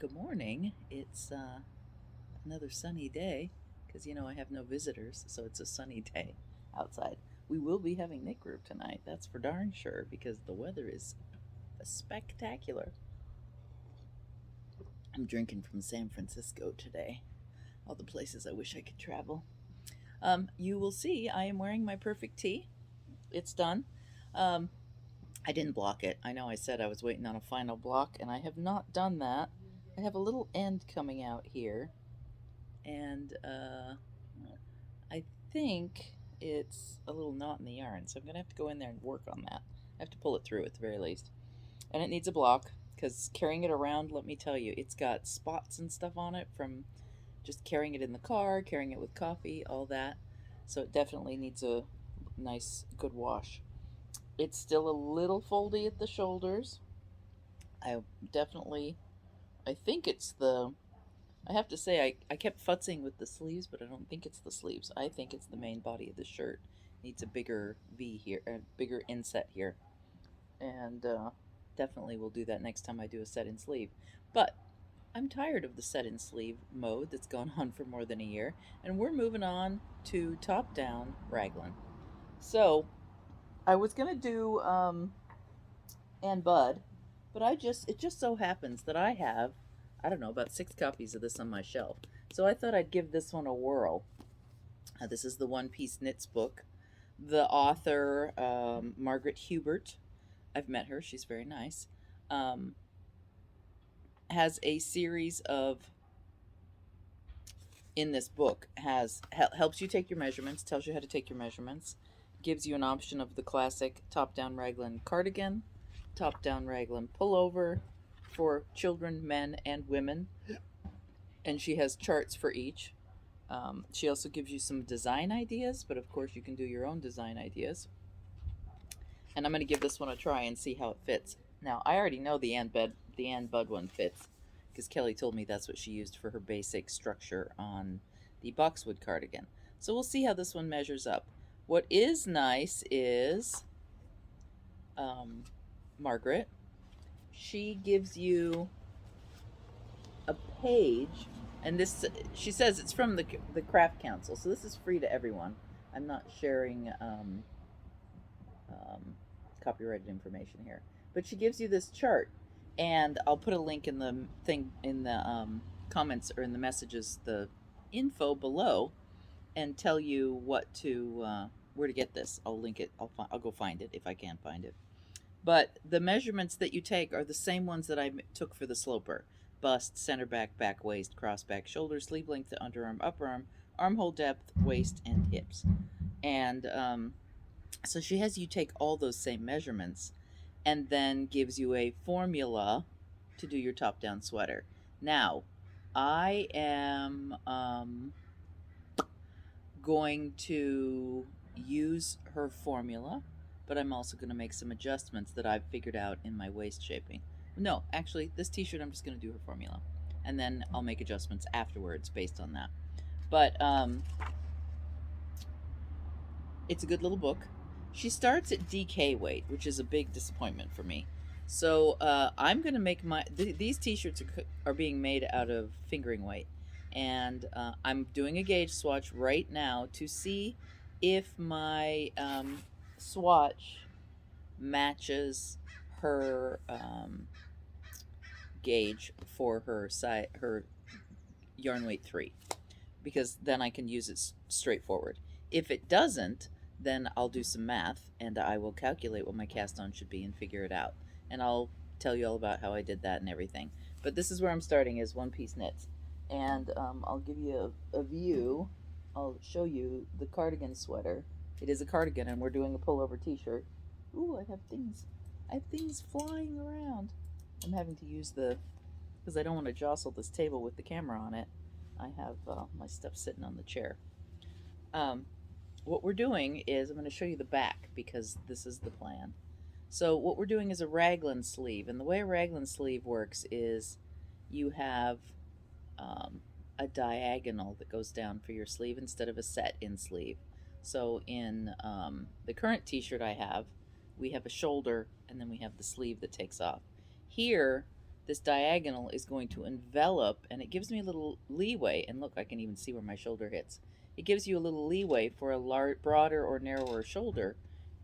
Good morning. It's another sunny day because I have no visitors, so it's a sunny day outside. We will be having knit group tonight, that's for darn sure, because the weather is spectacular. I'm drinking from San Francisco today, all the places I wish I could travel. You will see I am wearing my Perfect Tee. It's done. Um, I didn't block it. I know I said I was waiting on a final block, and I have not done that. I have a little end coming out here, and I think it's a little knot in the yarn, so I'm going to have to go in there and work on that. I have to pull it through at the very least. And it needs a block, because carrying it around, let me tell you, it's got spots and stuff on it from just carrying it in the car, carrying it with coffee, all that. So it definitely needs a nice, good wash. It's still a little foldy at the shoulders. I definitely, I think it's the I have to say, I kept futzing with the sleeves, but I don't think it's the sleeves. I think it's the main body of the shirt. Needs a bigger V here, a bigger inset here. And definitely will do that next time I do a set in sleeve. But I'm tired of the set in sleeve mode that's gone on for more than a year, and we're moving on to top down raglan. So I was going to do and Bud, but it just so happens that I have, I don't know, about 6 copies of this on my shelf. So I thought I'd give this one a whirl. This is the One Piece Knits book. The author, Margaret Hubert, I've met her, she's very nice, um, has a series of, in this book, helps you take your measurements, tells you how to take your measurements, gives you an option of the classic top-down raglan cardigan, top-down raglan pullover for children, men, and women, and she has charts for each. She also gives you some design ideas, but of course you can do your own design ideas. And I'm going to give this one a try and see how it fits. Now, I already know the Ann Bud one fits, because Kelly told me that's what she used for her basic structure on the boxwood cardigan. So we'll see how this one measures up. What is nice is Margaret. She gives you a page, and this, she says it's from the Craft Council, so this is free to everyone. I'm not sharing um, copyrighted information here, but she gives you this chart, and I'll put a link in the thing in the comments or in the messages, the info below, and tell you what to where to get this. I'll link it. I'll go find it if I can find it. But the measurements that you take are the same ones that I took for the sloper: bust, center back, back waist, cross back, shoulder, sleeve length to underarm, upper arm, armhole depth, waist, and hips. And so she has you take all those same measurements, and then gives you a formula to do your top down sweater. Now, I am going to use her formula, but I'm also going to make some adjustments that I've figured out in my waist shaping. No, actually, this t shirt, I'm just going to do her formula, and then I'll make adjustments afterwards based on that. But it's a good little book. She starts at DK weight, which is a big disappointment for me. So I'm going to make these t-shirts are being made out of fingering weight. And I'm doing a gauge swatch right now to see if my swatch matches her gauge for her yarn weight 3, because then I can use it straightforward. If it doesn't, then I'll do some math and I will calculate what my cast on should be and figure it out. And I'll tell you all about how I did that and everything. But this is where I'm starting, is One Piece Knits. And I'll give you a view. I'll show you the cardigan sweater. It is a cardigan, and we're doing a pullover t-shirt. Ooh, I have things flying around. I'm having to use because I don't want to jostle this table with the camera on it. I have my stuff sitting on the chair. Um, what we're doing is, I'm going to show you the back because this is the plan. So what we're doing is a raglan sleeve, and the way a raglan sleeve works is you have a diagonal that goes down for your sleeve instead of a set in sleeve. So in the current t-shirt I have, we have a shoulder and then we have the sleeve that takes off. Here, this diagonal is going to envelop, and it gives me a little leeway. And look, I can even see where my shoulder hits. It gives you a little leeway for a broader or narrower shoulder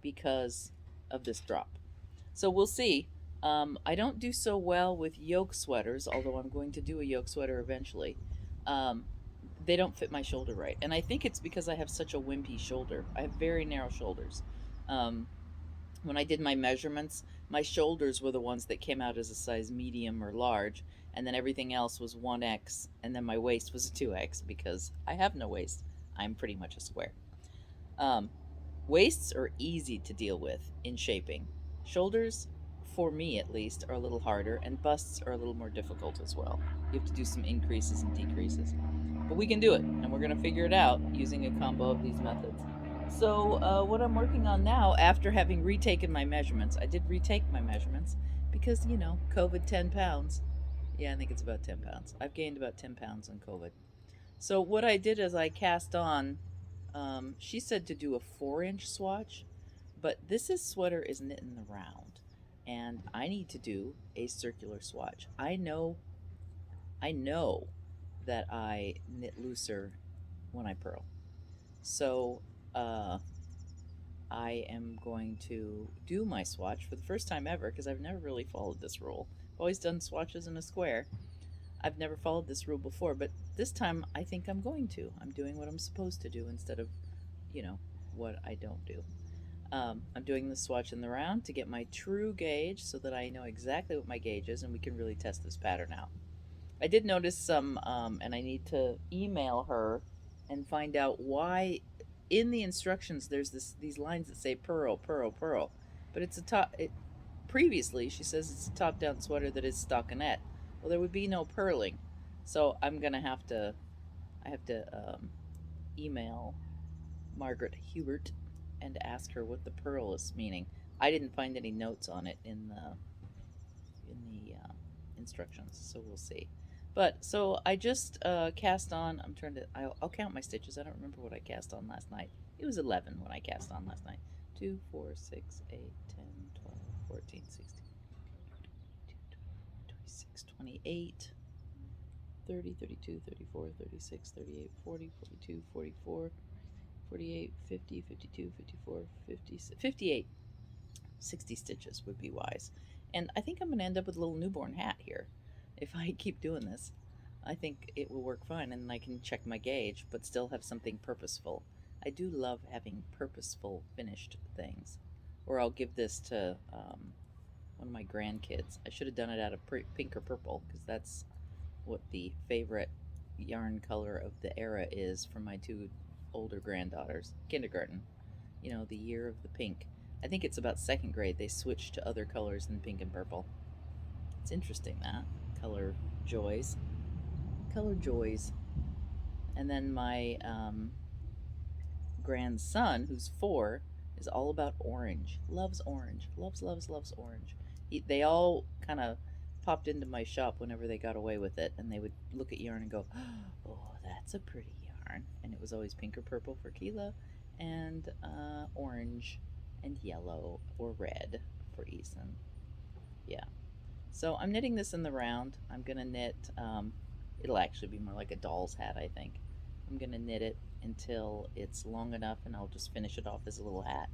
because of this drop. So we'll see. I don't do so well with yoke sweaters, although I'm going to do a yoke sweater eventually. Um, they don't fit my shoulder right. And I think it's because I have such a wimpy shoulder. I have very narrow shoulders. Um, when I did my measurements, my shoulders were the ones that came out as a size medium or large, and then everything else was 1X, and then my waist was a 2X because I have no waist. I'm pretty much a square. Um, Waists are easy to deal with in shaping. Shoulders, for me at least, are a little harder, and busts are a little more difficult as well. You have to do some increases and decreases. But we can do it, and we're going to figure it out using a combo of these methods. So, what I'm working on now, after having retaken my measurements, I did retake my measurements because, COVID 10 pounds. Yeah, I think it's about 10 pounds. I've gained about 10 pounds on COVID. So, what I did is I cast on, she said to do a 4-inch swatch, but this sweater is knit in the round, and I need to do a circular swatch. I know that I knit looser when I purl. So I am going to do my swatch for the first time ever because I've never really followed this rule. I've always done swatches in a square. I've never followed this rule before, but this time I think I'm going to. I'm doing what I'm supposed to do instead of, what I don't do. I'm doing the swatch in the round to get my true gauge so that I know exactly what my gauge is and we can really test this pattern out. I did notice some, and I need to email her and find out why in the instructions there's these lines that say purl, purl, purl, but it's a top. Previously, she says it's a top-down sweater that is stockinette. Well, there would be no purling, so I'm gonna have to. I have to email Margaret Hubert and ask her what the purl is meaning. I didn't find any notes on it in the instructions, so we'll see. But so I just cast on. I'm trying to. I'll count my stitches. I don't remember what I cast on last night. It was 11 when I cast on last night. 2, 4, 6, 8, 10, 12, 14, 16, 26, 28, 30, 32, 34, 36, 38, 40, 42, 44, 48, 50, 52, 54, 50, 58. 60 stitches would be wise. And I think I'm going to end up with a little newborn hat here if I keep doing this. I think it will work fine and I can check my gauge but still have something purposeful. I do love having purposeful finished things. Or I'll give this to one of my grandkids. I should have done it out of pink or purple because that's what the favorite yarn color of the era is for my two older granddaughters. Kindergarten, the year of the pink. I think it's about second grade they switched to other colors than pink and purple. It's interesting that. Color joys. Color joys. And then my grandson, who's 4, is all about orange. Loves orange. Loves, loves, loves orange. They all kind of popped into my shop whenever they got away with it, and they would look at yarn and go, oh, that's a pretty yarn. And it was always pink or purple for Keela, and orange and yellow or red for Eason. Yeah. So I'm knitting this in the round. I'm going to knit, it'll actually be more like a doll's hat, I think. I'm going to knit it until it's long enough and I'll just finish it off as a little hat.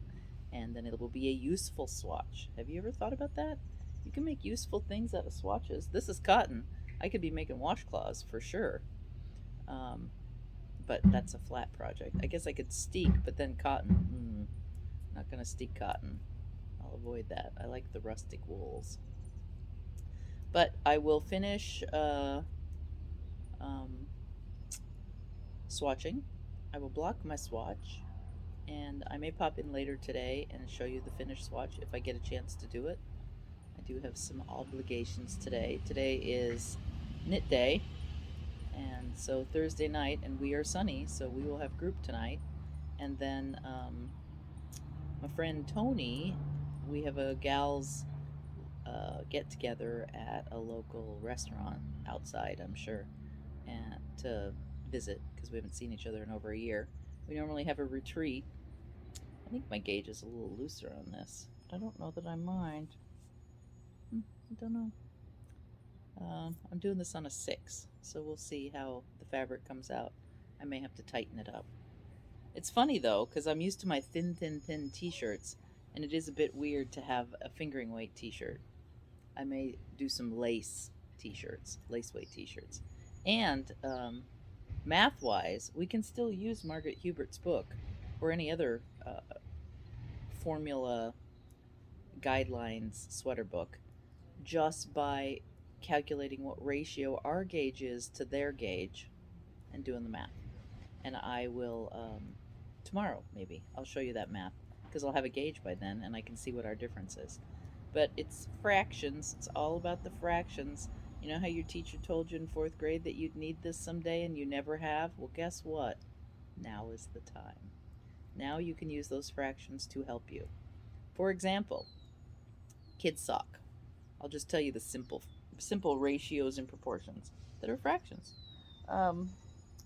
And then it will be a useful swatch. Have you ever thought about that? You can make useful things out of swatches. This is cotton. I could be making washcloths for sure. But that's a flat project. I guess I could steek, but then cotton. Not going to steek cotton. I'll avoid that. I like the rustic wools. But I will finish swatching. I will block my swatch, and I may pop in later today and show you the finished swatch if I get a chance to do it. I do have some obligations today. Today is knit day, and so Thursday night, and we are sunny, so we will have group tonight. And then my friend Tony, we have a gals get together at a local restaurant outside, I'm sure, and to visit because we haven't seen each other in over a year. We normally have a retreat. I think my gauge is a little looser on this, but I don't know that I mind. I don't know. I'm doing this on a 6, so we'll see how the fabric comes out. I may have to tighten it up. It's funny though, because I'm used to my thin, thin, thin t-shirts, and it is a bit weird to have a fingering weight t-shirt. I may do some lace t-shirts, lace weight t-shirts. And math-wise, we can still use Margaret Hubert's book or any other formula guidelines sweater book just by calculating what ratio our gauge is to their gauge and doing the math. And I will, tomorrow maybe, I'll show you that math because I'll have a gauge by then and I can see what our difference is. But it's fractions, it's all about the fractions. You know how your teacher told you in 4th grade that you'd need this someday and you never have? Well, guess what? Now is the time. Now you can use those fractions to help you. For example, kid sock. I'll just tell you the simple ratios and proportions that are fractions. Um,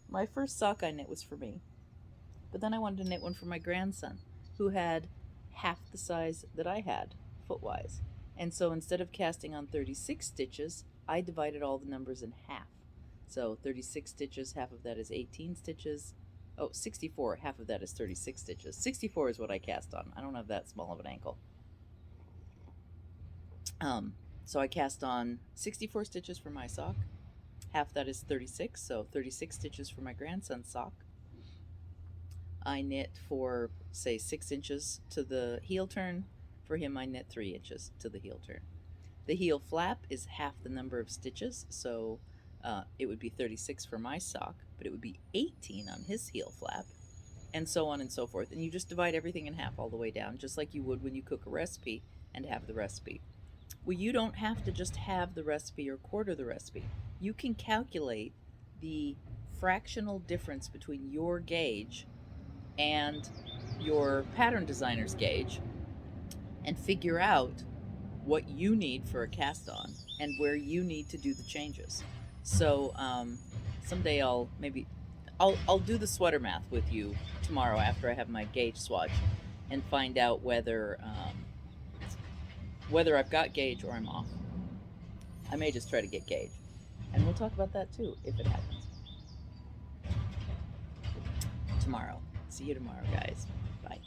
my first sock I knit was for me, but then I wanted to knit one for my grandson, who had half the size that I had, foot-wise. And so instead of casting on 36 stitches, I divided all the numbers in half. So 36 stitches, half of that is 18 stitches. Oh, 64, half of that is 36 stitches. 64 is what I cast on. I don't have that small of an ankle. So I cast on 64 stitches for my sock. Half that is 36, so 36 stitches for my grandson's sock. I knit for, say, 6 inches to the heel turn. For him, I knit 3 inches to the heel turn. The heel flap is half the number of stitches, so it would be 36 for my sock, but it would be 18 on his heel flap, and so on and so forth. And you just divide everything in half all the way down, just like you would when you cook a recipe and have the recipe. Well, you don't have to just have the recipe or quarter the recipe. You can calculate the fractional difference between your gauge and your pattern designer's gauge and figure out what you need for a cast on and where you need to do the changes. So someday I'll do the sweater math with you tomorrow after I have my gauge swatch and find out whether I've got gauge or I'm off. I may just try to get gauge. And we'll talk about that too, if it happens. Tomorrow. See you tomorrow, guys. Bye.